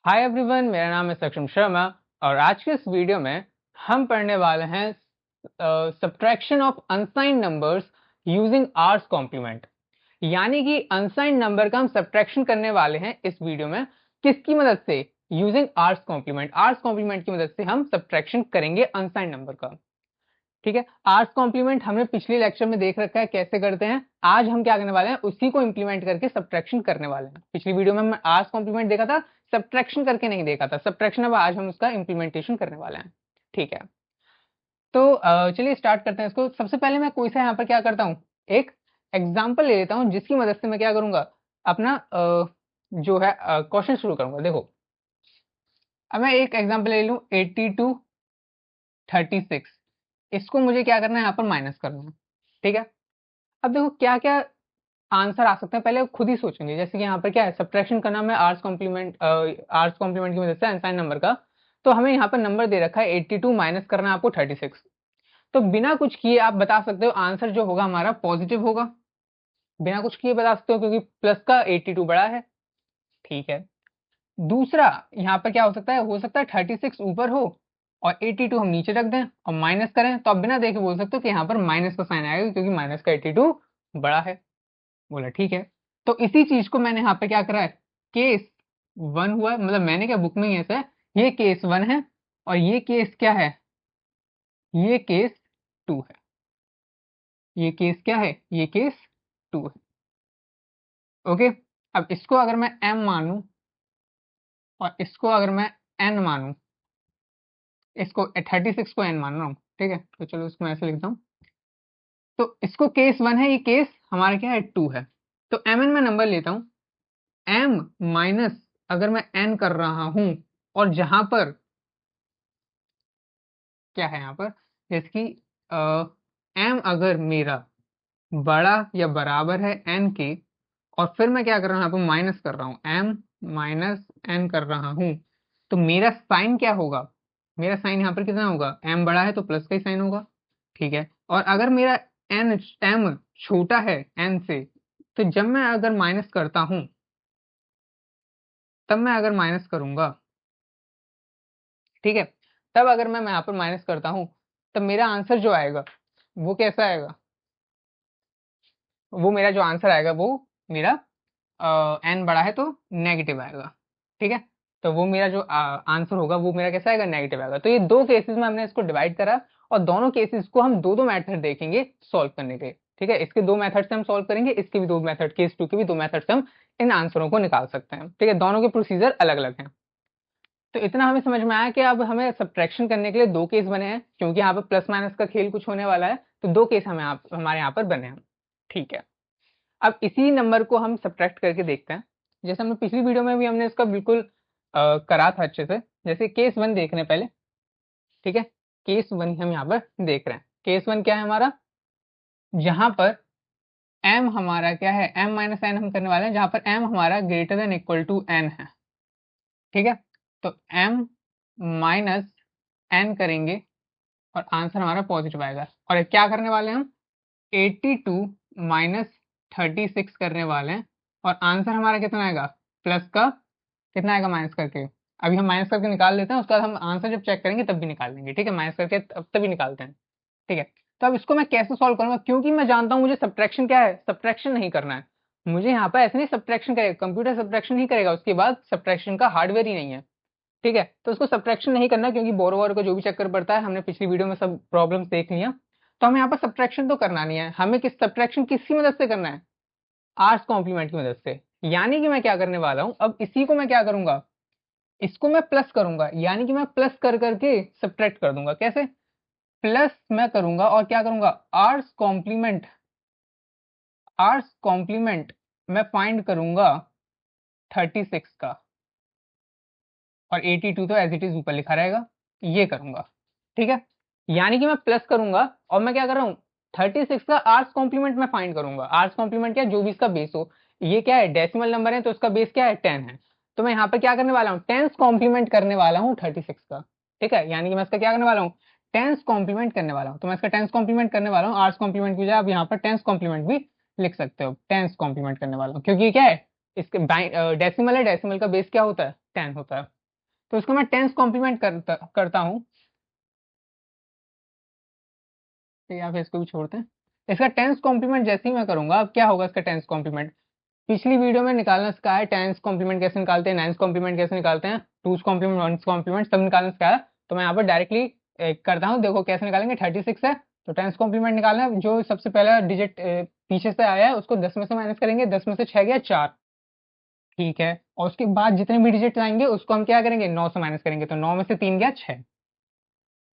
Hi everyone, मेरा नाम है सक्षम शर्मा और आज के इस वीडियो में हम पढ़ने वाले हैं subtraction of unsigned numbers using r's complement. यानी कि अनसाइंड नंबर का हम सब्ट्रैक्शन करने वाले हैं इस वीडियो में। किसकी मदद से? Using r's complement. R's complement की मदद से हम सब्ट्रैक्शन करेंगे अनसाइंड नंबर का। ठीक है, आर्स कॉम्प्लीमेंट हमने पिछले लेक्चर में देख रखा है कैसे करते हैं। आज हम क्या करने वाले हैं, उसी को इंप्लीमेंट करके सब्ट्रैक्शन करने वाले हैं। पिछली वीडियो में हमने आर्स कॉम्प्लीमेंट देखा था, सब्ट्रैक्शन करके नहीं देखा था। सब्ट्रैक्शन अब आज हम उसका इंप्लीमेंटेशन करने वाले हैं। ठीक है, तो चलिए स्टार्ट करते हैं इसको। सबसे पहले मैं कोई सा यहाँ पर क्या करता हूँ, एक एग्जाम्पल ले लेता हूँ जिसकी मदद से मैं क्या करूंगा, अपना जो है क्वेश्चन शुरू करूंगा। देखो, अब मैं एक एग्जाम्पल ले लूँ, 82 36। इसको मुझे क्या करना है, यहाँ पर माइनस करना है। ठीक है, अब देखो क्या क्या आंसर आ सकते हैं, पहले खुद ही सोचेंगे। जैसे कि यहाँ पर क्या है, सब्ट्रैक्शन करना है आर्स कॉम्प्लीमेंट की मदद से अनसाइन नंबर का। तो हमें यहाँ पर नंबर दे रखा है 82, माइनस करना है आपको 36। तो बिना कुछ किए आप बता सकते हो आंसर जो होगा हमारा पॉजिटिव होगा। बिना कुछ किए बता सकते हो क्योंकि प्लस का 82 बड़ा है। ठीक है, दूसरा यहाँ पर क्या हो सकता है 36 ऊपर हो और 82 हम नीचे रख दें और माइनस करें, तो आप बिना देखे बोल सकते हो कि यहाँ पर माइनस का साइन आएगा क्योंकि माइनस का 82 बड़ा है। बोला ठीक है। तो इसी चीज को मैंने यहाँ पे क्या करा है, केस वन हुआ, मतलब मैंने क्या, बुक में ही ऐसा है, ये केस वन है और ये केस क्या है, ये केस टू है। ये केस क्या है, ये केस टू है। ओके, अब इसको अगर मैं m मानूं और इसको अगर मैं n मानूं, इसको 36 को n मान रहा हूं, ठीक है, तो चलो इसको मैं ऐसे लिखता हूं। तो इसको केस वन है, ये केस हमारा क्या है, टू है। तो mn में नंबर लेता हूं, m माइनस अगर मैं n कर रहा हूं और जहां पर क्या है यहाँ पर, जैसे कि m अगर मेरा बड़ा या बराबर है n के, और फिर मैं क्या कर रहा हूँ यहाँ पर माइनस कर रहा हूँ, m माइनस n कर रहा हूँ, तो मेरा साइन क्या होगा, मेरा साइन यहाँ पर कितना होगा, m बड़ा है तो प्लस का ही साइन होगा। ठीक है, और अगर मेरा m छोटा है n से, तो जब मैं अगर माइनस करता हूँ, तब मैं अगर माइनस करूंगा, ठीक है, तब अगर मैं यहाँ पर माइनस करता हूँ, तब मेरा आंसर जो आएगा वो कैसा आएगा, वो मेरा जो आंसर आएगा वो मेरा एन बड़ा है तो नेगेटिव आएगा। ठीक है, तो वो मेरा जो आंसर होगा वो मेरा कैसा आएगा, नेगेटिव आएगा। तो ये दो केसेस में हमने इसको डिवाइड करा और दोनों केसेस को हम दो दो मेथड देखेंगे सॉल्व करने के। ठीक है, इसके दो मेथड से हम सॉल्व करेंगे, इसके भी दो मेथड, केस टू के भी दो मेथड से हम इन आंसरों को निकाल सकते हैं। ठीक है, दोनों के प्रोसीजर अलग अलग हैं। तो इतना हमें समझ में आया कि अब हमें सब्ट्रैक्शन करने के लिए दो केस बने हैं, क्योंकि यहाँ पर प्लस माइनस का खेल कुछ होने वाला है, तो दो केस हमारे यहाँ पर बने हैं। ठीक है, अब इसी नंबर को हम सब्ट्रैक्ट करके देखते हैं। जैसे हमने पिछली वीडियो में भी हमने इसका बिल्कुल करा था अच्छे से। जैसे केस वन देख रहे हैं पहले। ठीक है, केस वन हम यहाँ पर देख रहे हैं। केस वन क्या है हमारा, जहां पर m हमारा क्या है, m माइनस एन हम करने वाले हैं, जहां पर m हमारा greater than equal to n है। ठीक है, तो m माइनस n करेंगे और आंसर हमारा पॉजिटिव आएगा। और क्या करने वाले हैं हम, 82 माइनस 36 करने वाले हैं और आंसर हमारा कितना आएगा, प्लस का कितना आएगा माइनस करके। अभी हम माइनस करके निकाल लेते हैं, उसके बाद हम आंसर जब चेक करेंगे तब भी निकाल लेंगे। ठीक है, माइनस करके तभी निकालते हैं। ठीक है, तो अब इसको मैं कैसे सॉल्व करूंगा, क्योंकि मैं जानता हूं मुझे सब्ट्रैक्शन क्या है, सब्ट्रैक्शन नहीं करना है मुझे। यहाँ पर ऐसे नहीं सब्ट्रैक्शन करेगा, कंप्यूटर सब्ट्रैक्शन ही करेगा, उसके बाद सब्ट्रैक्शन का हार्डवेयर ही नहीं है। ठीक है, तो उसको सब्ट्रैक्शन नहीं करना क्योंकि बोरो का जो भी चक्कर पड़ता है, हमने पिछली वीडियो में सब प्रॉब्लम्स देख लिया। तो हमें यहाँ पर सब्ट्रैक्शन तो करना नहीं है, हमें किस सब्ट्रैक्शन किसकी मदद से करना है, आर्स कॉम्प्लीमेंट की मदद से। यानी कि मैं क्या करने वाला हूं, अब इसी को मैं क्या करूंगा, इसको मैं प्लस करूंगा, यानी कि मैं प्लस कर करके सब्ट्रैक्ट कर दूंगा। कैसे, प्लस मैं करूंगा और क्या करूंगा, आर्स कॉम्प्लीमेंट मैं फाइंड करूंगा 36 का, और 82 तो एज इट इज ऊपर लिखा रहेगा, ये करूंगा। ठीक है, यानी कि मैं प्लस करूंगा और मैं क्या कर रहा हूँ, 36 का आर्स कॉम्प्लीमेंट मैं फाइंड करूंगा। आर्स कॉम्प्लीमेंट क्या, जो भी इसका बेस हो। ये क्या है, डेसिमल नंबर है तो इसका बेस क्या है, 10 है। तो मैं यहाँ पर क्या करने वाला हूँ, टेंस कॉम्प्लीमेंट करने वाला हूँ 36 का। ठीक है, यानी कि मैं इसका क्या करने वाला हूँ, टेंस कॉम्प्लीमेंट करने वाला हूँ। तो मैं इसका टेंस कॉम्प्लीमेंट करने वाला हूँ, आर्स कॉम्प्लीमेंट की बजाय आप यहाँ पर टेंस कॉम्प्लीमेंट भी लिख सकते हो। टेंस कॉम्प्लीमेंट करने वाला हूँ क्योंकि क्या है, इसके डेसिमल है, डेसिमल का बेस क्या होता है, 10 होता है। तो इसको मैं टेंस कॉम्प्लीमेंट करता हूँ, तो या फिर इसको भी छोड़ते हैं। इसका टेंस कॉम्प्लीमेंट जैसे ही मैं करूंगा, अब क्या होगा इसका टेंस कॉम्प्लीमेंट। पिछली वीडियो में निकालना सिखाया है, टेंस कॉम्प्लीमेंट कैसे निकालते हैं, नाइन्स कॉम्प्लीमेंट कैसे निकालते हैं, टूज कॉम्प्लीमेंट, वंस कॉम्प्लीमेंट सब निकालना सिखाया। तो मैं यहाँ पर डायरेक्टली करता हूँ। देखो कैसे निकालेंगे, 36 है तो टेंस कॉम्प्लीमेंट निकालना है। जो सबसे पहला डिजिट पीछे से आया है उसको 10 में से माइनस करेंगे, 10 में से 6 गया 4, ठीक है। और उसके बाद जितने भी डिजिट आएंगे उसको हम क्या करेंगे, 9 से माइनस करेंगे, तो 9 में से 3 गया 6,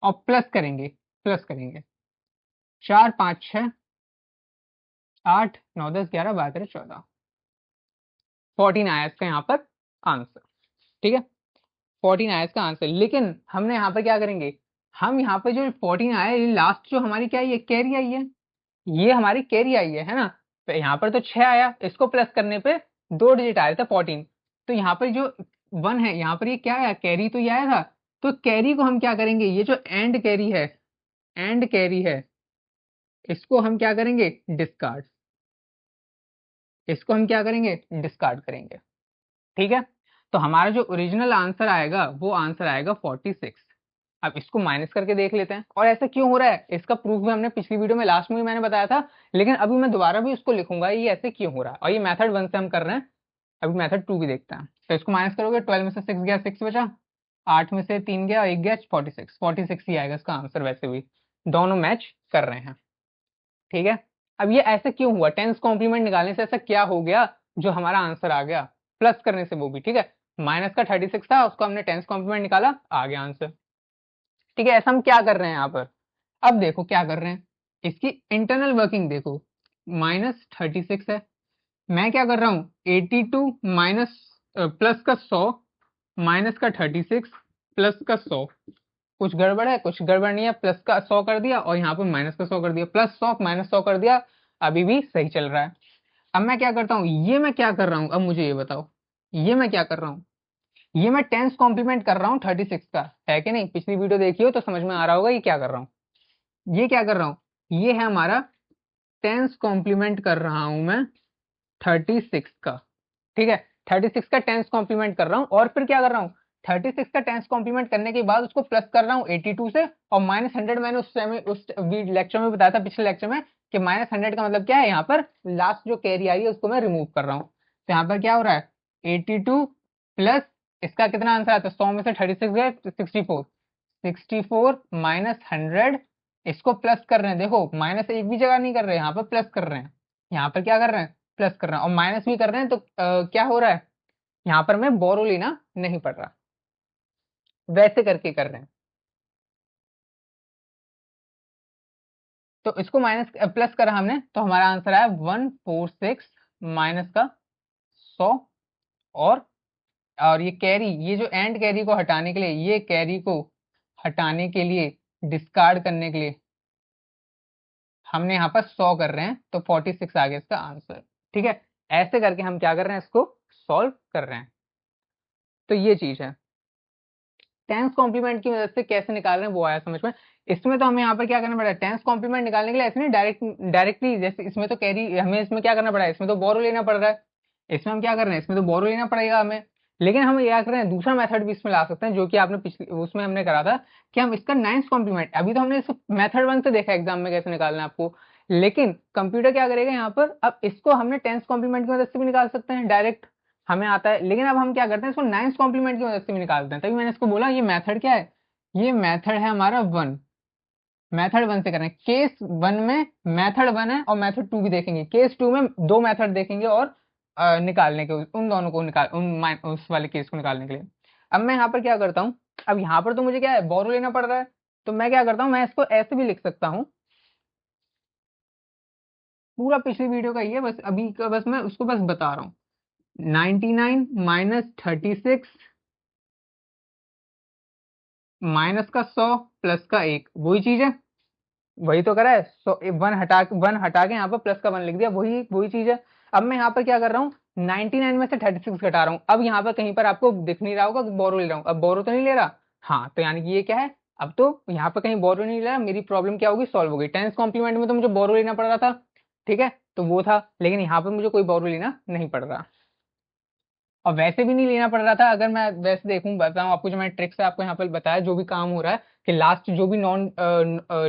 और प्लस करेंगे 4 5 6 8 9 10 11 12 13 14, 14 आया इसका यहाँ पर आंसर, ठीक है। 14 आया इसका आंसर। लेकिन हमने यहाँ पर क्या करेंगे, हम यहाँ पे जो 14 आया, ये लास्ट जो हमारी क्या आई है, कैरी आई है, ये हमारी कैरी आई है ना। तो यहाँ पर तो 6 आया, इसको प्लस करने पे 2 डिजिट आया था 14। तो यहाँ पर जो 1 है, यहाँ पर ये क्या आया, कैरी तो ये आया था। तो कैरी को हम क्या करेंगे, ये जो एंड कैरी है, इसको हम क्या करेंगे, डिस्कार्ड। इसको हम क्या करेंगे, डिस्कार्ड करेंगे, ठीक है। तो हमारा जो ओरिजिनल आंसर आएगा वो आंसर आएगा 46। अब इसको माइनस करके देख लेते हैं, और ऐसा क्यों हो रहा है इसका प्रूफ भी हमने पिछली वीडियो में लास्ट में भी मैंने बताया था, लेकिन अभी मैं दोबारा भी उसको लिखूंगा ये ऐसे क्यों हो रहा है। और ये मेथड 1 से हम कर रहे हैं, अभी मेथड 2 भी देखते हैं। तो इसको माइनस करोगे, 12 में से 6 गया 6 बचा, 8 में से 3 गया 1 गया 46 ही आएगा इसका आंसर। वैसे भी दोनों मैच कर रहे हैं, ठीक है। अब ये ऐसे क्यों हुआ, टेंस कॉम्प्लीमेंट निकालने से ऐसा क्या हो गया जो हमारा आंसर आ गया, प्लस करने से वो भी, ठीक है। माइनस का 36 था, उसको हमने टेंस कॉम्प्लीमेंट निकाला, आ गया आंसर, ठीक है। ऐसा हम क्या कर रहे हैं यहाँ पर, अब देखो क्या कर रहे हैं, इसकी इंटरनल वर्किंग देखो। -36 है, मैं क्या कर रहा हूँ, 82 माइनस प्लस का 100 माइनस का 36 प्लस का 100, कुछ गड़बड़ है, कुछ गड़बड़ नहीं है। प्लस का 100 कर दिया और यहाँ पर माइनस का 100 कर दिया, प्लस 100 माइनस 100 कर दिया, अभी भी सही चल रहा है। अब मैं क्या करता हूँ, ये मैं क्या कर रहा हूँ, अब मुझे ये बताओ, ये मैं क्या कर रहा हूँ, ये मैं टेंस कॉम्प्लीमेंट कर रहा हूँ 36 का, है कि नहीं। पिछली वीडियो देखी हो तो समझ में आ रहा होगा ये क्या कर रहा हूँ। ये क्या कर रहा हूँ, ये है हमारा टेंस कॉम्प्लीमेंट कर रहा हूँ मैं 36 का, ठीक है। 36 का टेंस कॉम्प्लीमेंट कर रहा हूँ, और फिर क्या कर रहा हूँ, 36 का टेंस कॉम्प्लीमेंट करने के बाद उसको प्लस कर रहा हूँ 82 से, और -100 मैंने उस लेक्चर में बताया था, पिछले लेक्चर में, कि -100 का मतलब क्या है, यहाँ पर लास्ट जो कैरी आई है उसको मैं रिमूव कर रहा हूँ। तो यहाँ पर क्या हो रहा है, 82 प्लस इसका कितना आंसर आता है, 100 में से 36 गए 64, 64 -100, इसको प्लस कर रहे हैं। देखो माइनस एक भी जगह नहीं कर रहे हैं, यहाँ पर प्लस कर रहे हैं, यहाँ पर क्या कर रहे हैं, प्लस कर रहे हैं, और माइनस भी कर रहे हैं। तो क्या हो रहा है, यहाँ पर मैं बोरो लेना नहीं पड़ रहा, वैसे करके कर रहे हैं। तो इसको माइनस प्लस करा हमने, तो हमारा आंसर आया 146 माइनस का 100। और ये कैरी, ये जो एंड कैरी को हटाने के लिए, ये कैरी को हटाने के लिए, डिस्कार्ड करने के लिए हमने यहाँ पर 100 कर रहे हैं, तो 46 आ गया इसका आंसर, ठीक है। ऐसे करके हम क्या कर रहे हैं, इसको सॉल्व कर रहे हैं। तो ये चीज है, टेंस कॉम्प्लीमेंट की मदद से कैसे निकाल रहे हैं वो आया समझ में। इसमें तो हमें यहाँ पर क्या करना पड़ा है, टेंस कॉम्प्लीमेंट निकालने के लिए ऐसे नहीं डायरेक्टली, जैसे इसमें तो कैरी, हमें इसमें क्या करना पड़ा है, इसमें तो बोरो लेना पड़ रहा है। इसमें हम क्या कर रहे हैं, इसमें तो बोरो लेना पड़ेगा हमें। लेकिन हम क्या कर रहे हैं, दूसरा मेथड भी इसमें ला सकते हैं, जो कि आपने पिछले उसमें हमने करा था, कि हम इसका नाइन्थ कॉम्प्लीमेंट, अभी तो हमने इसको मेथड 1 से देखा एग्जाम में कैसे निकालना है आपको, लेकिन कंप्यूटर क्या करेगा यहाँ पर, अब इसको हमने टेंस कॉम्प्लीमेंट की मदद से भी निकाल सकते हैं डायरेक्ट, हमें आता है। लेकिन अब हम क्या करते हैं, इसको नाइन्थ कॉम्प्लीमेंट की मदद से भी निकालते हैं। तभी मैंने इसको बोला ये मेथड क्या है, ये मेथड है हमारा 1, मेथड 1 से कर रहे हैं। केस 1 में मेथड 1 है, और मेथड 2 भी देखेंगे। केस 2 में दो मेथड देखेंगे, और निकालने के, उन दोनों को निकाल, उस वाले केस को निकालने के लिए। अब मैं यहाँ पर क्या करता हूँ, अब यहाँ पर तो मुझे क्या है, बोरो लेना पड़ रहा है, तो मैं क्या करता हूँ, मैं इसको ऐसे भी लिख सकता हूँ, पूरा पिछली वीडियो का ही है, बस अभी का बस मैं उसको बस बता रहा हूँ। 99 माइनस 36 माइनस का 100 प्लस का 1, वही चीज है, वही तो करा है। सो 1 हटा के यहाँ पर प्लस का 1 लिख दिया, वही वही चीज है। अब मैं यहाँ पर क्या कर रहा हूँ, 99 में से 36 घटा रहा हूँ। अब यहाँ पर कहीं पर आपको दिख नहीं रहा होगा कि बोरो ले रहा हूँ, अब बोरो तो नहीं ले रहा, हाँ, तो यानी कि ये क्या है, अब तो यहाँ पर कहीं बोरो नहीं ले रहा, मेरी प्रॉब्लम क्या होगी, सॉल्व हो गई। टेंस कॉम्प्लीमेंट में तो मुझे बोरो लेना पड़ रहा था, ठीक है, तो वो था, लेकिन यहाँ पर मुझे कोई बोरो लेना नहीं पड़ रहा। और वैसे भी नहीं लेना पड़ रहा था। अगर मैं वैसे देखूं बताऊं आपको, जो मैंने ट्रिक से आपको यहाँ पर बताया, जो भी काम हो रहा है कि लास्ट जो भी नॉन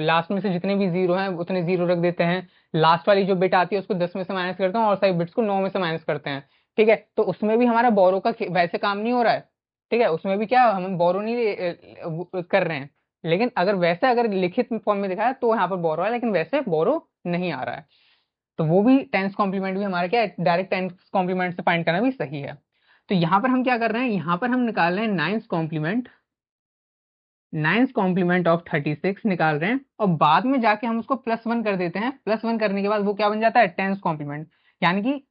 लास्ट में से जितने भी जीरो हैं उतने जीरो रख देते हैं, लास्ट वाली जो बिट आती है उसको 10 में से माइनस करते हैं और सारी बिट्स को 9 में से माइनस करते हैं। ठीक है, तो उसमें भी हमारा बोरो का वैसे काम नहीं हो रहा है। ठीक है, उसमें भी क्या हम बोरो नहीं कर रहे हैं। लेकिन अगर वैसे अगर लिखित फॉर्म में दिखाया तो यहाँ पर बोरो है, लेकिन वैसे बोरो नहीं आ रहा है। तो वो भी टेंस कॉम्प्लीमेंट भी हमारा क्या है, डायरेक्ट टेंस कॉम्प्लीमेंट से फाइंड करना भी सही है। तो यहाँ पर हम क्या कर रहे हैं, यहाँ पर हम निकाल रहे हैं ninth complement, ninth complement of 36 निकाल रहे हैं, और बाद में जाके हम उसको +1 कर देते हैं। +1 करने के बाद वो क्या बन जाता है, टेंस कॉम्प्लीमेंट। यानी कि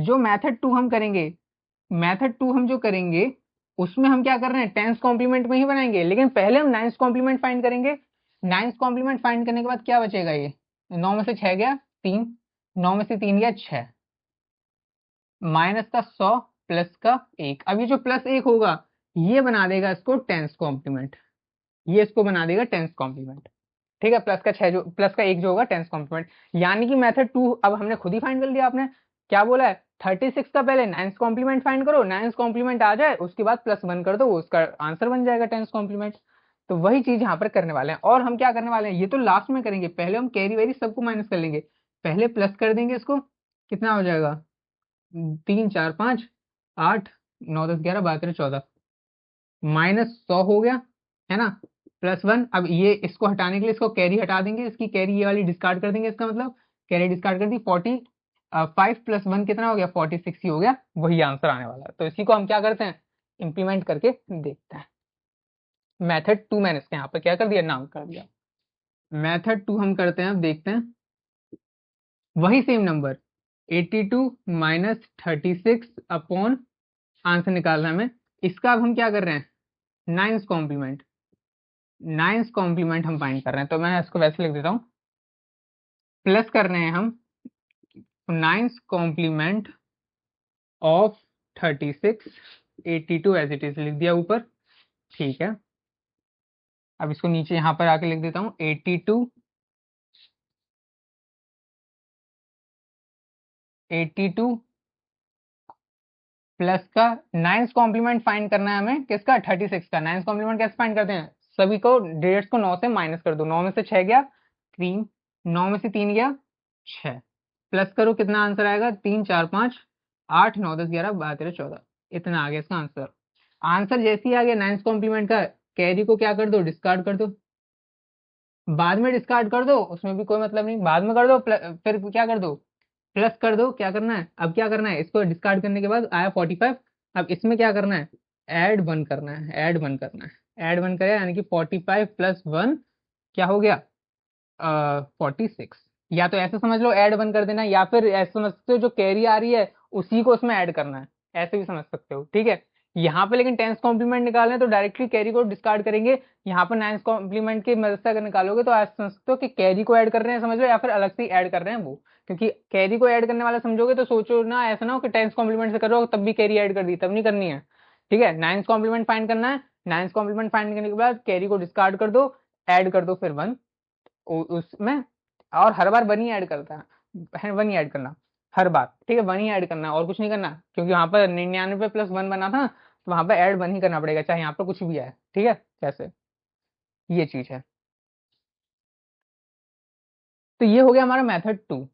जो मेथड 2 हम करेंगे, मेथड 2 हम जो करेंगे उसमें हम क्या कर रहे हैं, टेंस कॉम्प्लीमेंट में ही बनाएंगे, लेकिन पहले हम नाइन्थ कॉम्प्लीमेंट फाइंड करेंगे। नाइन्थ कॉम्प्लीमेंट फाइंड करने के बाद क्या बचेगा, ये 9 में से 6 गया 3, 9 में से 3 गया 6, माइनस का 100 प्लस का 1। अब ये जो +1 होगा ये बना देगा इसको टेंस कॉम्प्लीमेंट, ये इसको बना देगा टेंस कॉम्प्लीमेंट। ठीक है, प्लस का 6 जो प्लस का 1 जो होगा टेंस कॉम्प्लीमेंट। यानी कि मेथड 2 अब हमने खुद ही फाइंड कर लिया। आपने क्या बोला है, 36 का पहले नाइन्थ कॉम्प्लीमेंट फाइंड करो, नाइन्थ कॉम्प्लीमेंट आ जाए उसके बाद +1 कर दो, उसका आंसर बन जाएगा टेंस कॉम्प्लीमेंट। तो वही चीज यहाँ पर करने वाले हैं। और हम क्या करने वाले हैं, ये तो लास्ट में करेंगे, पहले हम कैरी वैरी सबको माइनस कर लेंगे। पहले प्लस कर देंगे इसको, कितना हो जाएगा, 3 4 5 8 9 10 11 12 13 14, -100 हो गया, है ना, +1। अब ये इसको हटाने के लिए इसको कैरी हटा देंगे, इसकी कैरी ये वाली डिस्कार्ड कर देंगे, इसका मतलब कैरी डिस्कार्ड कर दी। 45 + 1 कितना हो गया, 46 ही हो गया, वही आंसर आने वाला है। तो इसी को हम क्या करते हैं, इंप्लीमेंट करके देखते हैं। मेथड 2 मैंने इसके यहाँ पे क्या कर दिया, नाम कर दिया। मेथड 2 हम करते हैं, अब देखते हैं। वही सेम नंबर 82 - 36 अपॉन, आंसर निकालना है हमें इसका। अब हम क्या कर रहे हैं, नाइन्थ कॉम्प्लीमेंट, नाइन्थ कॉम्प्लीमेंट हम फाइंड कर रहे हैं। तो मैं इसको वैसे लिख देता हूँ, प्लस कर रहे हैं हम ninth complement of 36, 82 as it is लिख दिया ऊपर। ठीक है, अब इसको नीचे यहाँ पर आके लिख देता हूँ 82 प्लस का नाइन्थ कॉम्प्लीमेंट फाइंड करना है हमें, किसका, 36 का। नाइन्थ कॉम्प्लीमेंट कैसे फाइंड करते हैं, सभी को डिजिट्स को 9 से माइनस कर दो। 9 में से 6 गया 3, 9 में से 3 गया 6, प्लस करो कितना आंसर आएगा, 3 4 5 8 9 10 11 12 13 14, इतना आ गया इसका आंसर। आंसर जैसे ही आ गया नाइन्थ कॉम्प्लीमेंट का, कैरी को क्या कर दो, डिस्कार्ड कर दो। बाद में डिस्कार्ड कर दो, उसमें भी कोई मतलब नहीं, बाद में कर दो, फिर क्या कर दो, प्लस कर दो। क्या करना है, अब क्या करना है, इसको डिस्कार्ड करने के बाद आया 45। अब इसमें क्या करना है, ऐड 1 करना है, ऐड 1 करना है, ऐड 1 करें, यानी कि 45 + 1 क्या हो गया, 46। या तो ऐसे समझ लो ऐड 1 कर देना, या फिर ऐसे समझ सकते हो जो कैरी आ रही है उसी को उसमें ऐड करना है, ऐसे भी समझ सकते हो। ठीक है, यहाँ पे लेकिन टेंस कॉम्प्लीमेंट निकालना है तो डायरेक्टली कैरी को डिस्कार्ड करेंगे। यहाँ पर नाइन्थ कॉम्प्लीमेंट की मदद से अगर निकालोगे तो ऐसे समझ सकते हो कि कैरी को ऐड कर रहे हैं समझ लो, या फिर अलग से ही ऐड कर रहे हैं वो। क्योंकि कैरी को ऐड करने वाला समझोगे तो सोचो ना, ऐसा ना हो कि टेंस कॉम्प्लीमेंट से करो तब भी कैरी ऐड कर दी, तब नहीं करनी है। ठीक है, नाइन्थ कॉम्प्लीमेंट फाइंड करना है, नाइन्थ कॉम्प्लीमेंट फाइंड करने के बाद कैरी को डिस्कार्ड कर दो, ऐड कर दो फिर 1 उसमें। और हर बार 1 ही ऐड करता है, 1 ही ऐड करना हर बार। ठीक है, 1 ही ऐड करना, और कुछ नहीं करना, क्योंकि वहां पर 99 + 1 बना था, तो वहां पर ऐड 1 ही करना पड़ेगा, चाहे यहाँ पर कुछ भी आए। ठीक है, कैसे, ये चीज है। तो ये हो गया हमारा मेथड 2।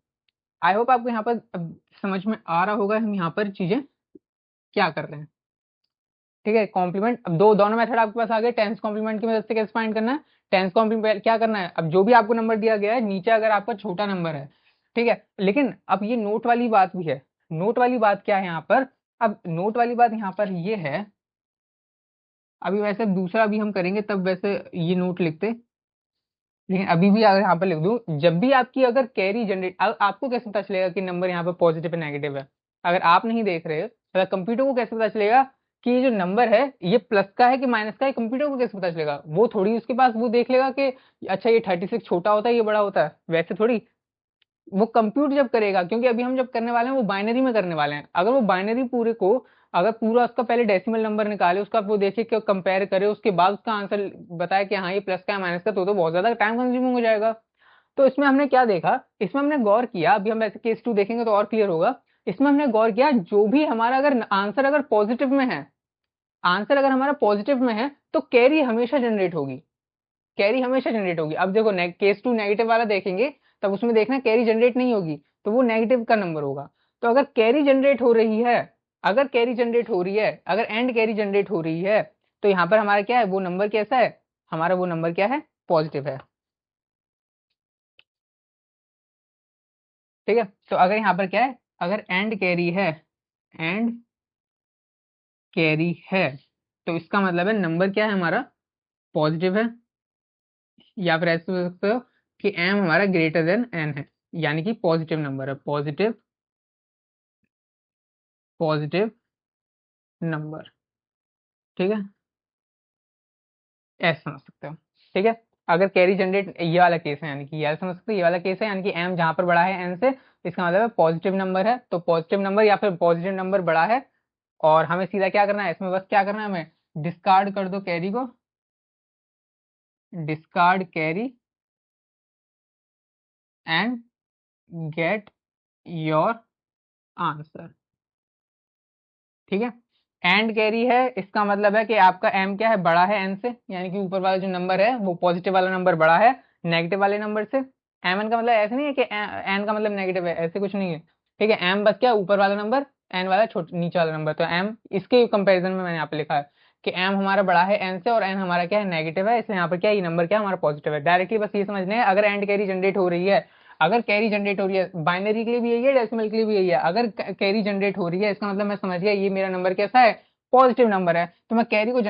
आई होप आपको यहाँ पर अब समझ में आ रहा होगा हम यहाँ पर चीजें क्या कर रहे हैं। ठीक है, कॉम्प्लीमेंट, अब दोनों मेथड आपके पास आ गए। टेंस कॉम्प्लीमेंट की मदद से कैसे फाइंड करना है, टेंस कॉम्प्लीमेंट क्या करना है, अब जो भी आपको नंबर दिया गया है नीचे अगर आपका छोटा नंबर है, ठीक है, लेकिन अब ये नोट वाली बात भी है। नोट वाली बात क्या है यहाँ पर, अब नोट वाली बात यहाँ पर ये है, अभी वैसे दूसरा भी हम करेंगे तब वैसे ये नोट लिखते, लेकिन अभी भी अगर यहाँ पर लिख दूं, जब भी आपकी अगर कैरी जनरेट, आपको कैसे पता चलेगा कि नंबर यहाँ पर पॉजिटिव है नेगेटिव है, अगर आप नहीं देख रहे हो, अगर कंप्यूटर को कैसे पता चलेगा कि ये जो नंबर है ये प्लस का है कि माइनस का है, कंप्यूटर को कैसे पता चलेगा, वो थोड़ी उसके पास वो देख लेगा कि अच्छा ये 36 छोटा होता है ये बड़ा होता है, वैसे थोड़ी वो कंप्यूट जब करेगा, क्योंकि अभी हम जब करने वाले हैं वो बाइनरी में करने वाले हैं। अगर वो बाइनरी पूरे को, अगर पूरा उसका पहले डेसिमल नंबर निकाले, उसका वो देखे कि कंपेयर करे, उसके बाद उसका आंसर बताए कि हाँ ये प्लस का है माइनस का, तो बहुत ज्यादा टाइम कंज्यूमिंग हो जाएगा। तो इसमें हमने क्या देखा, इसमें हमने गौर किया, अभी हम ऐसे केस 2 देखेंगे तो और क्लियर होगा। इसमें हमने गौर किया जो भी हमारा अगर आंसर अगर पॉजिटिव में है, आंसर अगर हमारा पॉजिटिव में है तो कैरी हमेशा जनरेट होगी, कैरी हमेशा जनरेट होगी। अब देखो केस टू नेगेटिव वाला देखेंगे तब उसमें देखना कैरी जनरेट नहीं होगी, तो वो नेगेटिव का नंबर होगा। तो अगर कैरी जनरेट हो रही है, अगर कैरी जनरेट हो रही है, अगर एंड कैरी जनरेट हो रही है, तो यहाँ पर हमारा क्या है, वो नंबर कैसा है, हमारा वो नंबर क्या है, पॉजिटिव है। ठीक है, तो अगर यहाँ पर क्या है, अगर एंड कैरी है, एंड कैरी है, तो इसका मतलब है नंबर क्या है हमारा, पॉजिटिव है। या फिर ऐसे बोल सकते हो कि एम हमारा ग्रेटर देन एन है, यानी कि पॉजिटिव नंबर है, पॉजिटिव, पॉजिटिव नंबर। ठीक है, ऐसे समझ सकते हो। ठीक है, अगर कैरी जनरेट, ये वाला केस है, यानी कि ये समझ सकते हो, ये वाला केस है, यानी कि एम जहां पर बड़ा है एन से, इसका मतलब है पॉजिटिव नंबर है, तो पॉजिटिव नंबर या फिर पॉजिटिव नंबर बड़ा है। और हमें सीधा क्या करना है इसमें, बस क्या करना है हमें, डिस्कार्ड कर दो कैरी को, discard carry and get your answer. ठीक है, एंड कैरी है, इसका मतलब है कि आपका एम क्या है, बड़ा है एन से, यानी कि ऊपर वाला जो नंबर है वो पॉजिटिव वाला नंबर बड़ा है नेगेटिव वाले नंबर से। एम एन का मतलब ऐसे नहीं है कि एन का मतलब नेगेटिव है, ऐसे कुछ नहीं है। ठीक है, एम बस क्या, ऊपर वाला नंबर, एन वाला नीचे वाला नंबर, तो एम इसके कंपेरिजन में मैंने यहाँ पे लिखा है कि एम हमारा बड़ा है एन से और एन हमारा क्या है, नेगेटिव है, इसलिए यहाँ पर क्या, ये नंबर क्या हमारा पॉजिटिव है। डायरेक्टली बस ये समझने है, अगर एंड कैरी जनरेट हो रही है, अगर कैरी जनरेट हो रही है, बाइनरी के लिए भी यही है, डेसिमल के लिए भी यही है, अगर कैरी जनरेट हो रही है इसका मतलब मैं समझ गया ये मेरा नंबर कैसा है, पॉजिटिव नंबर है, तो मैं कैरी को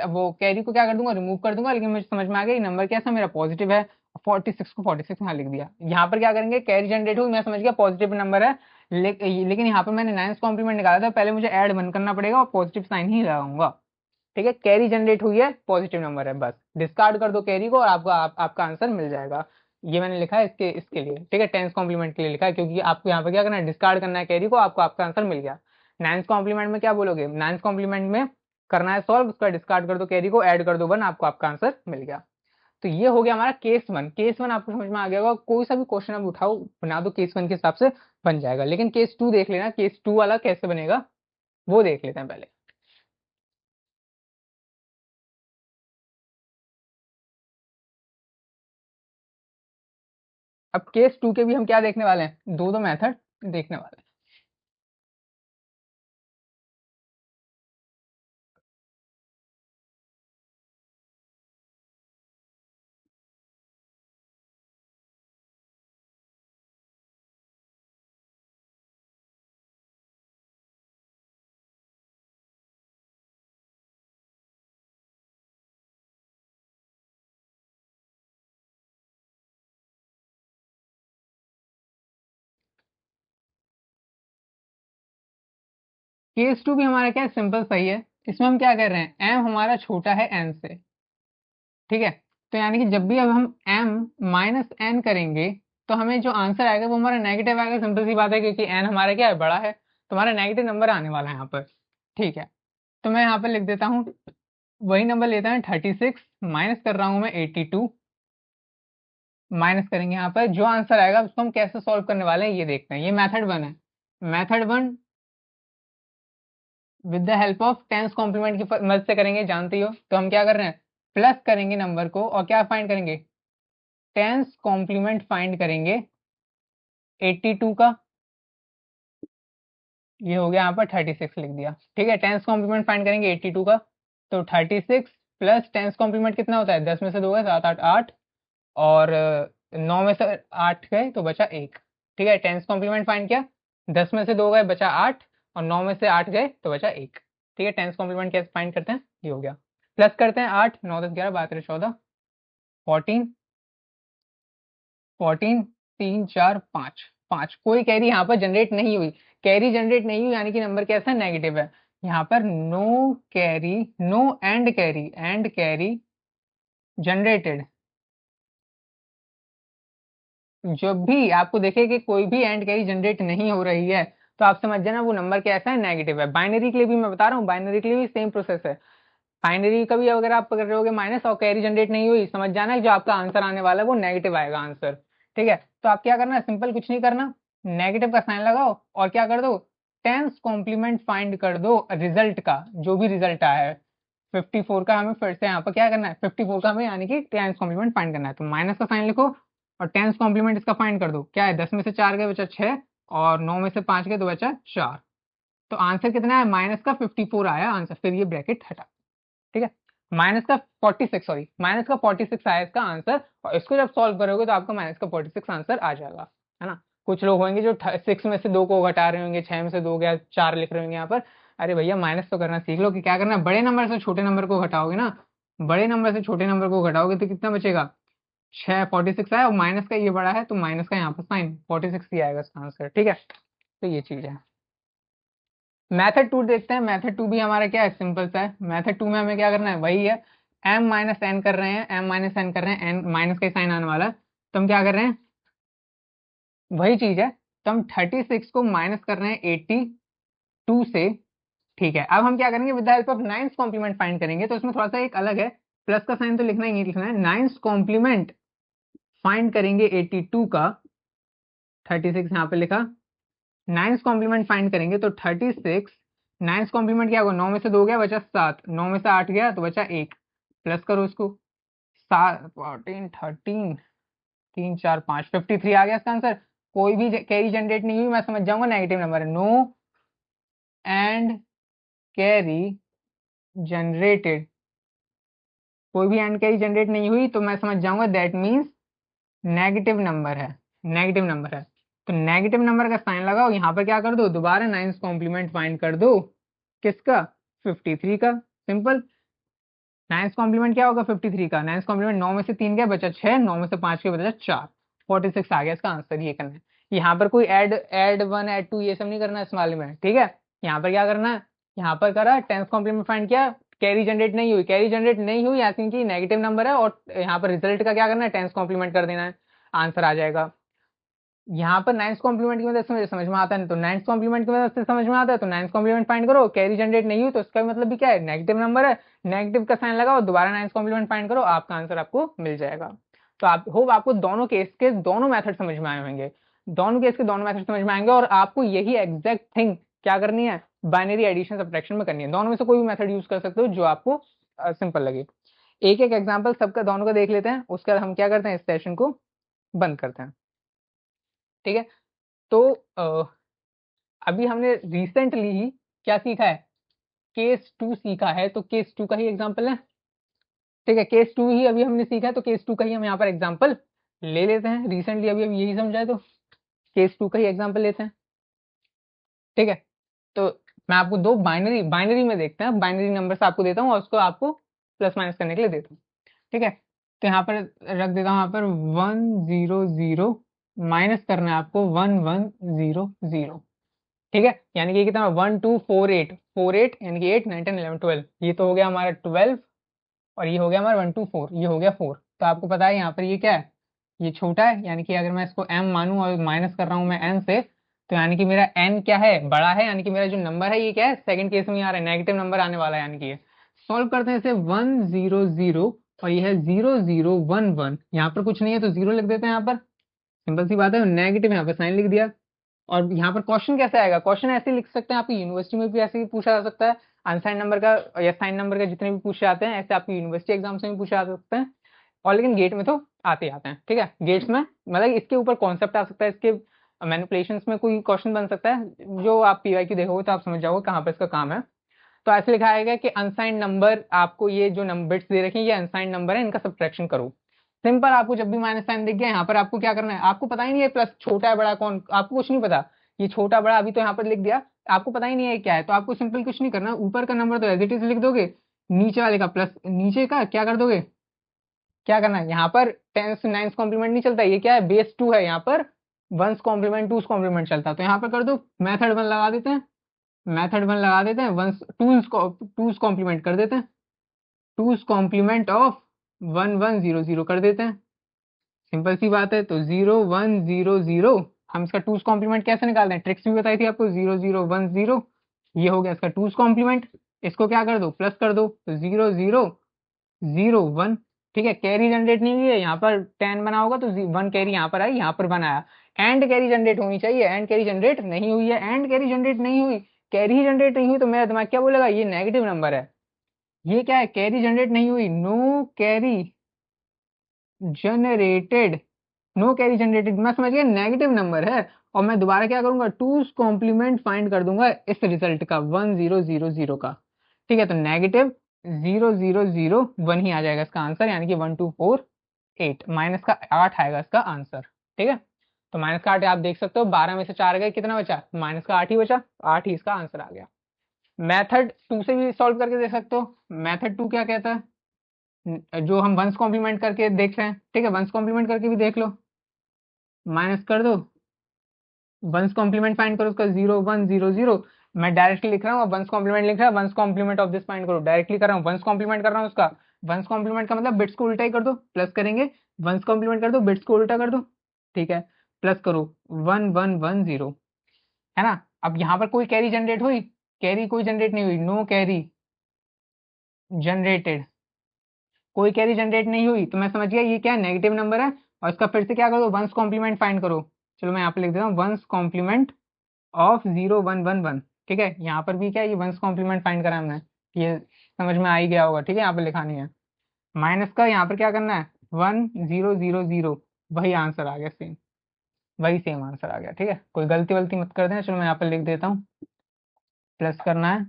वो कैरी को क्या कर दूंगा, रिमूव कर दूंगा, लेकिन मुझे समझ में आ गया ये नंबर कैसा मेरा पॉजिटिव है। 46 को 46 यहाँ लिख दिया। यहाँ पर क्या करेंगे, कैरी जनरेट हुई, मैं समझ गया पॉजिटिव नंबर है, लेकिन यहाँ पर मैंने नाइन्थ कॉम्प्लीमेंट निकाला था, पहले मुझे ऐड वन करना पड़ेगा और पॉजिटिव साइन ही लगाऊंगा। ठीक है, कैरी जनरेट हुई है, पॉजिटिव नंबर है, बस डिस्कार्ड कर दो कैरी को और आपका आंसर मिल जाएगा। ये मैंने लिखा है इसके इसके लिए। ठीक है, टेंस कॉम्प्लीमेंट के लिए लिखा है, क्योंकि आपको यहाँ पे क्या करना है, डिस्कार्ड करना है कैरी को, आपको आपका आंसर मिल गया। नाइन्थ कॉम्प्लीमेंट में क्या बोलोगे, नाइन्थ कॉम्प्लीमेंट में करना है सॉल्व, उसका डिस्कार्ड कर दो कैरी को, ऐड कर दो वन, आपको आपका आंसर मिल गया। तो ये हो गया हमारा केस वन। केस वन आपको समझ में आ गया होगा, कोई सा भी क्वेश्चन आप उठाओ बना दो केस वन के हिसाब से बन जाएगा। लेकिन केस टू देख लेना, केस टू वाला कैसे बनेगा वो देख लेते हैं पहले। अब केस टू के भी हम क्या देखने वाले हैं, दो दो मेथड देखने वाले हैं। केस टू भी हमारा क्या सिंपल सही है। इसमें हम क्या कर रहे हैं, एम हमारा छोटा है एन से। ठीक है, तो यानी कि जब भी अब हम एम माइनस एन करेंगे तो हमें जो आंसर आएगा वो हमारा नेगेटिव आएगा। सिंपल सी बात है, क्योंकि एन हमारा क्या है, बड़ा है, तो हमारा नेगेटिव नंबर आने वाला है यहाँ पर। ठीक है, तो मैं यहाँ पर लिख देता हूँ, वही नंबर लेता है 36, माइनस कर रहा हूँ मैं 82, माइनस करेंगे यहाँ पर, जो आंसर आएगा उसको हम कैसे सॉल्व करने वाले हैं ये देखते हैं। ये मेथड वन है। Method one with the help of ten's complement की मदद से करेंगे, जानते ही हो। तो हम क्या कर रहे हैं, प्लस करेंगे नंबर को और क्या फाइंड करेंगे, टेंस कॉम्प्लीमेंट फाइंड करेंगे 82 का। ये हो गया, यहाँ पर 36 लिख दिया। ठीक है, टेंस कॉम्प्लीमेंट फाइंड करेंगे 82 का, तो 36 प्लस टेंस कॉम्प्लीमेंट कितना होता है, 10 में से 2 गए 7 8 8, और 9 में से 8 गए तो बचा 1। ठीक है, टेंस कॉम्प्लीमेंट फाइंड किया, 10 में से 2 गए बचा 8, और 9 में से 8 गए तो बचा 1। ठीक है, टेंस कॉम्प्लीमेंट कैसे फाइंड करते हैं, ये हो गया। प्लस करते हैं 8 9 10 11 12 13 14, 14 14, 3 4 5, 5 कोई कैरी यहाँ पर जनरेट नहीं हुई। कैरी जनरेट नहीं हुई यानी कि नंबर कैसा है, नेगेटिव है। यहाँ पर no carry, no end carry, end carry generated. जब भी आपको देखे कि कोई भी एंड कैरी जनरेट नहीं हो रही है तो आप समझ जाना वो नंबर कैसा है, नेगेटिव है। बाइनरी के लिए भी मैं बता रहा हूँ, बाइनरी के लिए भी सेम प्रोसेस है। बाइनरी का भी अगर आप कर रहे होगे माइनस और कैरी जनरेट नहीं हुई, समझ जाना है जो आपका आंसर आने वाला है वो नेगेटिव आएगा आंसर। ठीक है, तो आप क्या करना है, सिंपल कुछ नहीं करना, नेगेटिव का साइन लगाओ और क्या कर दो, टेंस कॉम्प्लीमेंट फाइंड कर दो रिजल्ट का, जो भी रिजल्ट आया है 54 का हमें फिर से यहाँ पर क्या करना है, 54 का हमें यानी कि टेंस कॉम्प्लीमेंट फाइंड करना है। तो माइनस का साइन लिखो और टेंस कॉम्प्लीमेंट इसका फाइंड कर दो। क्या है, 10 में से 4 गए बचा 6 और 9 में से 5 गए तो बचा 4। तो आंसर कितना है, माइनस का 54 आया आंसर। फिर ये ब्रैकेट हटा, ठीक है। माइनस का 46, सॉरी माइनस का 46 आया इसका आंसर। और इसको जब सॉल्व करोगे तो आपका माइनस का 46 आंसर आ जाएगा, है ना। कुछ लोग होंगे जो 6 में से 2 को घटा रहे होंगे, 6 में से 2 गया 4 लिख रहे होंगे यहाँ पर। अरे भैया माइनस तो करना सीख लो कि क्या करना है, बड़े नंबर से छोटे नंबर को घटाओगे ना, बड़े नंबर से छोटे नंबर को घटाओगे तो कितना बचेगा, 6, 46 आया और माइनस का ये बड़ा है तो माइनस का यहाँ पर साइन 46 ही आएगा इसका आंसर, ठीक है। तो ये चीज है। मेथड 2 देखते हैं। मेथड 2 भी हमारा क्या है, सिंपल सा है। मेथड 2 में हमें क्या करना है, वही है, m माइनस एन कर रहे हैं, m माइनस एन कर रहे हैं, n माइनस का साइन आने वाला है। तो हम क्या कर रहे हैं, वही चीज है। तो हम 36 को माइनस कर रहे हैं 82 से, ठीक है। अब हम क्या करेंगे, with the help of ninth complement find करेंगे। तो इसमें थोड़ा सा एक अलग है, प्लस का साइन तो लिखना ही नहीं, लिखना है नाइन्थ कॉम्प्लीमेंट फाइंड करेंगे 82 का। 36 यहाँ पे लिखा, नाइन्थ कॉम्प्लीमेंट फाइंड करेंगे तो 36, नाइन्थ कॉम्प्लीमेंट क्या होगा, 9 में से 2 गया बचा 7, 9 में से 8 गया तो बचा 1, प्लस करो इसको, 7 14 13 3 4 5 53 आ गया इसका आंसर। कोई भी कैरी जनरेट नहीं हुई, मैं समझ जाऊंगा नेगेटिव नंबर है। नो एंड कैरी जनरेटेड, कोई भी एंड कैरी जनरेट नहीं हुई तो मैं समझ जाऊंगा दैट मीन्स नेगेटिव नंबर है, नेगेटिव नंबर है। तो नेगेटिव नंबर का साइन लगाओ, यहाँ पर क्या कर दो, दोबारा नाइन्थ कॉम्प्लीमेंट फाइंड कर दो, किसका, 53 का। सिंपल, नाइन्थ कॉम्प्लीमेंट क्या होगा 53 का, नाइन्थ कॉम्प्लीमेंट 9 में से 3 गया बचा 6, 9 में से 5 के बचा 4, 46 आ गया इसका आंसर। ये करना है, यहाँ पर कोई ऐड 1 ऐड 2 ये सब नहीं करना है इस वाले में, ठीक है। यहाँ पर क्या करना है, यहाँ पर करा टेंथ कॉम्प्लीमेंट फाइंड किया, कैरी जनरेट नहीं हुई, कैरी जनरेट नहीं हुई यानी कि नेगेटिव नंबर है, और यहाँ पर रिजल्ट का क्या करना है, टेंथ कॉम्प्लीमेंट कर देना है, आंसर आ जाएगा। यहाँ पर नाइन्थ कॉम्प्लीमेंट की मदद से समझ में आता है, तो नाइन्थ कॉम्प्लीमेंट की मदद से समझ में आता है, तो नाइन्थ कॉम्प्लीमेंट फाइंड करो, कैरी जनरेट नहीं हुई तो इसका मतलब भी क्या है, नेगेटिव नंबर है, नेगेटिव का साइन लगाओ, दोबारा नाइन्थ कॉम्प्लीमेंट फाइंड करो, आपका आंसर आपको मिल जाएगा। तो आप होप आपको दोनों केस के दोनों मेथड समझ में आए होंगे, दोनों केस के दोनों मेथड समझ में आएंगे, और आपको यही एग्जैक्ट थिंग क्या करनी है, बाइनरी एडिशन सब्ट्रैक्शन में करनी है। दोनों में से कोई भी मेथड यूज कर सकते हो जो आपको सिंपल लगे। एक एक एग्जाम्पल सबका दोनों का देख लेते हैं, उसके बाद हम क्या करते हैं, इस सेशन को बंद करते हैं, ठीक है। तो अभी हमने रिसेंटली ही क्या सीखा है, केस 2 सीखा है, तो केस 2 का ही एग्जांपल है, ठीक है। केस 2 ही अभी हमने सीखा है तो केस 2 का ही हम यहाँ पर एग्जांपल ले लेते हैं। रिसेंटली अभी अभी यही समझा है तो केस 2 का ही एग्जांपल लेते हैं, ठीक है। तो मैं आपको दो बाइनरी बाइनरी में देखते हैं, बाइनरी नंबर आपको देता हूँ और उसको आपको प्लस माइनस करने के लिए देता हूँ, ठीक है। तो यहाँ पर रख देता हूँ, यहाँ पर 100 माइनस करना है आपको 1100, ठीक है। यानी कि कितना 1248 यानी कि 8 9 10 11 12, ये तो हो गया हमारा 12 और ये हो गया हमारा 124, ये हो गया 4। तो आपको पता है यहाँ पर ये क्या है, ये छोटा है, यानी कि अगर मैं इसको m मानूं और माइनस कर रहा हूँ मैं n से, तो यानी कि मेरा n क्या है, बड़ा है, यानी कि मेरा जो नंबर है ये क्या है, सेकंड केस में आ रहा है, नेगेटिव नंबर आने वाला है, यानी कि ये सॉल्व करते हैं इसे 100 और ये है 0011, यहाँ पर कुछ नहीं है तो जीरो लिख देते हैं यहाँ पर, सिंपल सी बात है, नेगेटिव यहाँ पर साइन लिख दिया। और यहाँ पर क्वेश्चन कैसे आएगा, क्वेश्चन ऐसे लिख सकते हैं, आपकी यूनिवर्सिटी में भी ऐसे ही पूछा जा सकता है, अनसाइन नंबर का या साइन नंबर का जितने भी पूछे आते हैं ऐसे आपकी यूनिवर्सिटी एग्जाम से भी पूछे आ सकते हैं, और लेकिन गेट में तो आते ही आते हैं, ठीक है। गेट्स में मतलब इसके ऊपर कॉन्सेप्ट आ सकता है, इसके मैनिपुलेशंस में कोई क्वेश्चन बन सकता है, जो आप पीवाईक्यू देखोगे तो आप समझ जाओगे कहाँ पर इसका काम है। तो ऐसे लिखा आएगा कि अनसाइन नंबर, आपको ये जो नंबर दे रखे हैं ये अनसाइन नंबर है, इनका सब्ट्रैक्शन करो। सिंपल, आपको जब भी माइनस साइन दिख गया यहाँ पर आपको क्या करना है, आपको पता ही नहीं है प्लस छोटा है बड़ा कौन, आपको कुछ नहीं पता, ये छोटा बड़ा अभी तो यहाँ पर लिख दिया, आपको पता ही नहीं है क्या है, तो आपको सिंपल कुछ नहीं करना, ऊपर का नंबर तो एज इट इज लिख दोगे, नीचे वाले का प्लस, नीचे का क्या कर दोगे, क्या करना है, यहाँ पर टेंस नाइन्थ कॉम्प्लीमेंट नहीं चलता, ये क्या है बेस 2 है, यहाँ पर वंस कॉम्प्लीमेंट टूस कॉम्प्लीमेंट चलता है, तो यहाँ पर कर दो मेथड 1 लगा देते हैं, मेथड 1 लगा देते हैं, वंस टूस कॉम्प्लीमेंट कर देते हैं, टूस कॉम्प्लीमेंट ऑफ 1100 कर देते हैं, सिंपल सी बात है। तो 0100 हम इसका टूस कॉम्प्लीमेंट कैसे निकालते हैं, ट्रिक्स भी बताई थी आपको, 0010, ये हो गया इसका टूस कॉम्प्लीमेंट, इसको क्या कर दो प्लस कर दो, तो 0001, ठीक है। कैरी जनरेट नहीं हुई है, यहाँ पर 10 बना होगा तो 1 कैरी यहाँ पर आई, यहाँ पर 1 आया, एंड कैरी जनरेट होनी चाहिए, एंड कैरी जनरेट नहीं हुई है, एंड कैरी जनरेट नहीं हुई, कैरी ही जनरेट नहीं हुई, तो मेरा दिमाग क्या बोलेगा, ये नेगेटिव नंबर है। ये क्या है, कैरी जनरेट नहीं हुई, no carry generated, no carry generated, मैं समझ गया नेगेटिव नंबर है। और मैं दोबारा क्या करूंगा, टूज कॉम्प्लीमेंट फाइंड कर दूंगा इस रिजल्ट का 1000 का। ठीक है, तो नेगेटिव 0001 ही आ जाएगा इसका आंसर, यानी कि 1248, माइनस का 8 आएगा इसका आंसर। ठीक है, तो माइनस का 8 आप देख सकते हो, 12 में से 4 गए, कितना बचा, माइनस का 8 ही बचा, 8 ही इसका आंसर आ गया। मेथड 2 से भी सॉल्व करके देख सकते हो। मेथड 2 क्या कहता है, जो हम वंस कॉम्प्लीमेंट करके देख रहे हैं, ठीक है, वंस कॉम्प्लीमेंट करके भी देख लो, माइनस कर दो, वंस कॉम्प्लीमेंट फाइंड करो उसका 0100, मैं डायरेक्टली लिख रहा हूँ, वंस कॉम्प्लीमेंट लिख रहा है, one's complement of this find करो, डायरेक्टली कर रहा हूँ, वंस कॉम्प्लीमेंट कर रहा हूँ उसका, वंस कॉम्प्लीमेंट का मतलब बिट्स को उल्टा ही कर दो, प्लस करेंगे, वंस कॉम्प्लीमेंट कर दो, बिट्स को उल्टा कर दो, ठीक है, प्लस करो 1110, है ना। अब यहाँ पर कोई कैरी जनरेट हुई, कैरी कोई जनरेट नहीं हुई, नो कैरी जनरेटेड, कोई कैरी जनरेट नहीं हुई, तो मैं समझ गया ये क्या है, नेगेटिव नंबर है। और इसका फिर से क्या करो, वंस कॉम्प्लीमेंट फाइंड करो, चलो मैं यहाँ पे लिख देता हूँ वंस कॉम्प्लीमेंट ऑफ 0111, ठीक है, यहाँ पर भी क्या है, ये वंस कॉम्प्लीमेंट फाइंड करा हमने, ये समझ में आ ही गया होगा, ठीक है, यहाँ पर लिखानी है, माइनस का यहाँ पर क्या करना है 1000, वही आंसर आ गया सेम, वही सेम आंसर आ गया, ठीक है, कोई गलती वलती मत कर देना, चलो मैं यहाँ पर लिख देता हूँ, प्लस करना है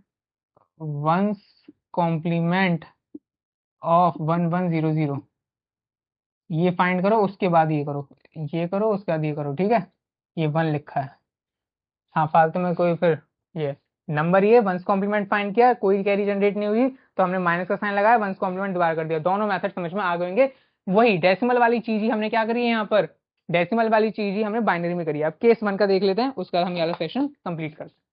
वंस कॉम्प्लीमेंट ऑफ 1100, ये फाइंड करो, उसके बाद ये करो, ये करो उसके बाद ये करो, ठीक है, ये 1 लिखा है, हाँ फालतू में कोई फिर, ये नंबर, ये वंस कॉम्प्लीमेंट फाइंड किया, कोई कैरी जनरेट नहीं हुई, तो हमने माइनस का साइन लगाया, वंस कॉम्प्लीमेंट दोबारा कर दिया, दोनों मेथड समझ में आ गएंगे। वही डेसिमल वाली चीज ही हमने क्या करी है यहाँ पर, डेसिमल वाली चीज ही हमने बाइनरी में करी है। अब केस 1 का देख लेते हैं, उसका हम ये वाला सेशन कंप्लीट करते हैं।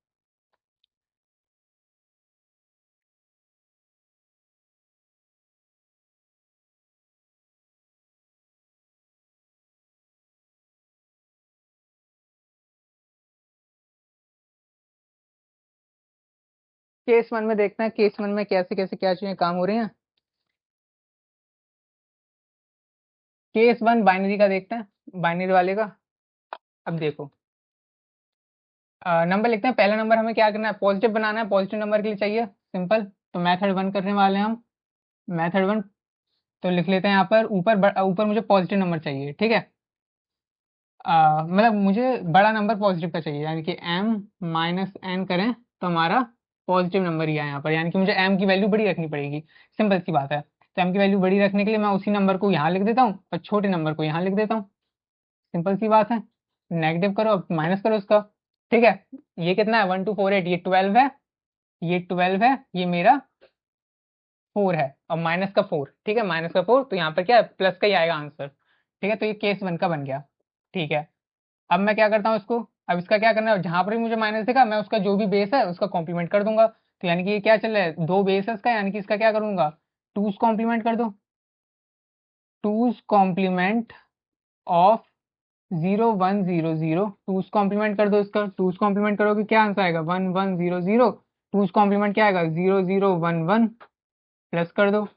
केस 1 में देखते हैं, केस 1 में कैसे कैसे क्या चीजें काम हो रही हैं। केस 1 बाइनरी का देखते हैं, बाइनरी वाले का। अब देखो, नंबर लिखते हैं, पहला नंबर हमें क्या करना है, पॉजिटिव बनाना है, पॉजिटिव नंबर के लिए चाहिए, सिंपल, तो मेथड 1 करने वाले हैं हम, मेथड 1, तो लिख लेते हैं यहाँ पर, ऊपर ऊपर मुझे पॉजिटिव नंबर चाहिए, ठीक है, मतलब मुझे बड़ा नंबर पॉजिटिव का चाहिए, यानी कि m-n करें तो हमारा पॉजिटिव नंबर ही है यहाँ पर, यानी कि मुझे m की वैल्यू बड़ी रखनी पड़ेगी, सिंपल सी बात है, तो m की वैल्यू बड़ी रखने के लिए मैं उसी नंबर को यहाँ लिख देता हूँ और छोटे नंबर को यहाँ लिख देता हूँ, सिंपल सी बात है, नेगेटिव करो अब माइनस करो उसका, ठीक है, ये कितना है 1248, ये 12 है, ये 12 है, ये मेरा 4 है, और माइनस का 4, ठीक है, माइनस का 4, तो यहाँ पर क्या है, प्लस का ही आएगा आंसर, ठीक है, तो ये केस 1 का बन गया, ठीक है। अब मैं क्या करता हूँ इसको, अब इसका क्या करना है, जहां पर भी मुझे माइनस दिखा, मैं उसका जो भी बेस है उसका कॉम्प्लीमेंट कर दूंगा, तो यानी कि ये क्या चल रहा है, दो बेस है इसका, यानी कि इसका क्या करूंगा, टूज कॉम्प्लीमेंट कर दो, two's complement of 0100, two's complement कर दो इसका, टूज कॉम्प्लीमेंट करोगे क्या आंसर आएगा 1100, टूज कॉम्प्लीमेंट क्या आएगा 0011, प्लस कर दो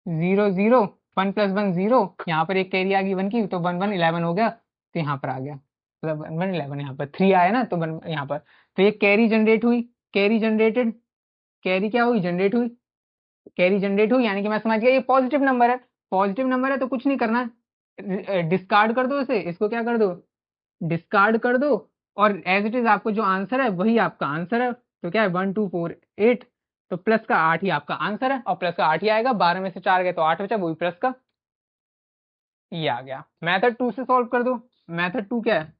00, 1 + 1 0, यहाँ पर एक कैरी आ गई 1 की, तो 1 1 11 हो गया, तो यहाँ पर आ गया, मतलब 1 1 11, यहाँ पर 3 आया ना, तो 1 यहाँ पर, तो ये कैरी जनरेट हुई, कैरी जनरेटेड, कैरी क्या हुई, जनरेट हुई, कैरी जनरेट हुई, यानी कि मैं समझ गया ये पॉजिटिव नंबर है, पॉजिटिव नंबर है तो कुछ नहीं करना है, डिस्कार्ड कर दो इसे, इसको क्या कर दो, डिस्कार्ड कर दो, और एज इट इज आपको जो आंसर है वही आपका आंसर है, तो क्या है 1248, तो प्लस का 8 ही आपका आंसर है, और प्लस का 8 ही आएगा, 12 में से 4 गए तो 8 बचा, वही प्लस का, ये आ गया। मेथड 2 से सॉल्व कर दो, मेथड 2 क्या है,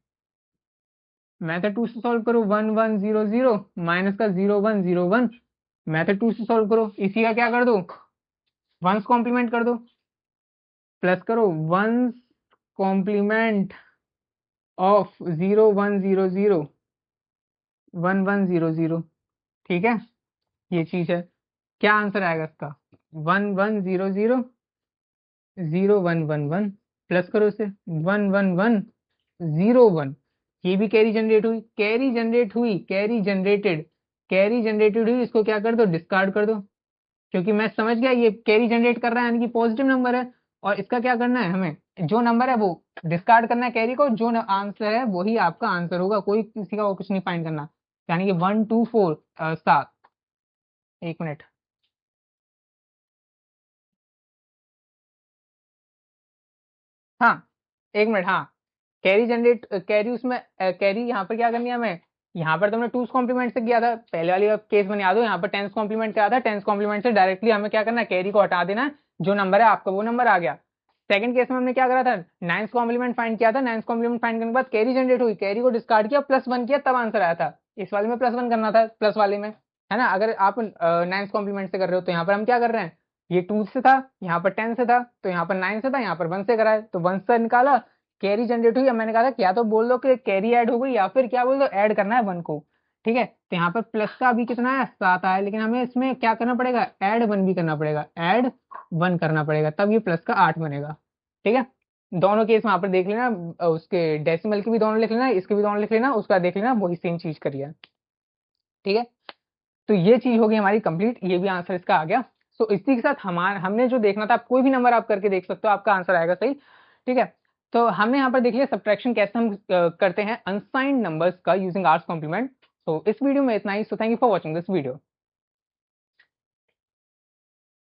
मेथड 2 से सॉल्व करो 1100 माइनस का 0101, मेथड 2 से सॉल्व करो, इसी का क्या कर दो, वंस कॉम्प्लीमेंट कर दो, प्लस करो वंस कॉम्प्लीमेंट ऑफ 1100, ठीक है, ये चीज है, क्या आंसर आएगा इसका 1100, 0111, प्लस करो इसे 11101, ये भी कैरी जनरेट हुई, कैरी जनरेट हुई, कैरी जनरेटेड, कैरी जनरेटेड हुई, इसको क्या कर दो, डिस्कार्ड कर दो, क्योंकि मैं समझ गया ये कैरी जनरेट कर रहा है, यानी कि पॉजिटिव नंबर है, और इसका क्या करना है हमें, जो नंबर है वो डिस्कार्ड करना है कैरी को, जो आंसर है वही आपका आंसर होगा, कोई किसी का और कुछ नहीं फाइंड करना। यानी कि 1 2 4 7। एक मिनट, हाँ एक मिनट, हाँ कैरी जनरेट, कैरी उसमें कैरी यहाँ पर क्या करनी है हमें, यहाँ पर तुमने टूस कॉम्प्लीमेंट से किया था पहले वाली केस में, याद हो यहाँ पर टेंस कॉम्प्लीमेंट क्या था, टेंस कॉम्प्लीमेंट से डायरेक्टली हमें क्या करना है, कैरी को हटा देना है, जो नंबर है आपका वो नंबर आ गया। सेकंड केस में हमने क्या करा था, नाइन्थ कॉम्प्लीमेंट फाइंड किया था, नाइन्थ कॉम्प्लीमेंट फाइंड करने के बाद कैरी जनरेट हुई, कैरी को डिस्कार्ड किया, +1 किया, तब आंसर आया था। इस वाले में +1 करना था, प्लस वाले में, है ना। अगर आप नाइन्थ कॉम्प्लीमेंट से कर रहे हो तो यहाँ पर हम क्या कर रहे हैं, ये 2 से था, यहाँ पर 10 से था, तो यहाँ पर 9 से था, यहाँ पर 1 से कराए, तो 1 से निकाला, कैरी जनरेट हुई। अब मैंने कहा था क्या तो बोल दो कि कैरी ऐड हो गई, या फिर क्या बोल दो ऐड करना है 1 को, ठीक है। तो यहाँ पर प्लस का अभी कितना है, 7 आया, लेकिन हमें इसमें क्या करना पड़ेगा, ऐड 1 भी करना पड़ेगा, ऐड 1 करना पड़ेगा, तब ये प्लस का 8 बनेगा, ठीक है। दोनों केस वहां पर देख लेना, उसके डेसिमल की भी दोनों लिख लेना, इसके भी दोनों लिख लेना, उसका देख लेना वही सेम चीज करिए, ठीक है। तो ये चीज हो गई हमारी कंप्लीट, ये भी आंसर इसका आ गया। सो इसी के साथ हमारे हमने जो देखना था, आप कोई भी नंबर आप करके देख सकते हो, आपका आंसर आएगा सही, ठीक है। तो हमने यहाँ पर देख लिया सब्ट्रैक्शन कैसे हम करते हैं अनसाइंड नंबर्स का यूजिंग आर्ट्स कॉम्प्लीमेंट। तो इस वीडियो में इतना ही। So thank you for watching this video.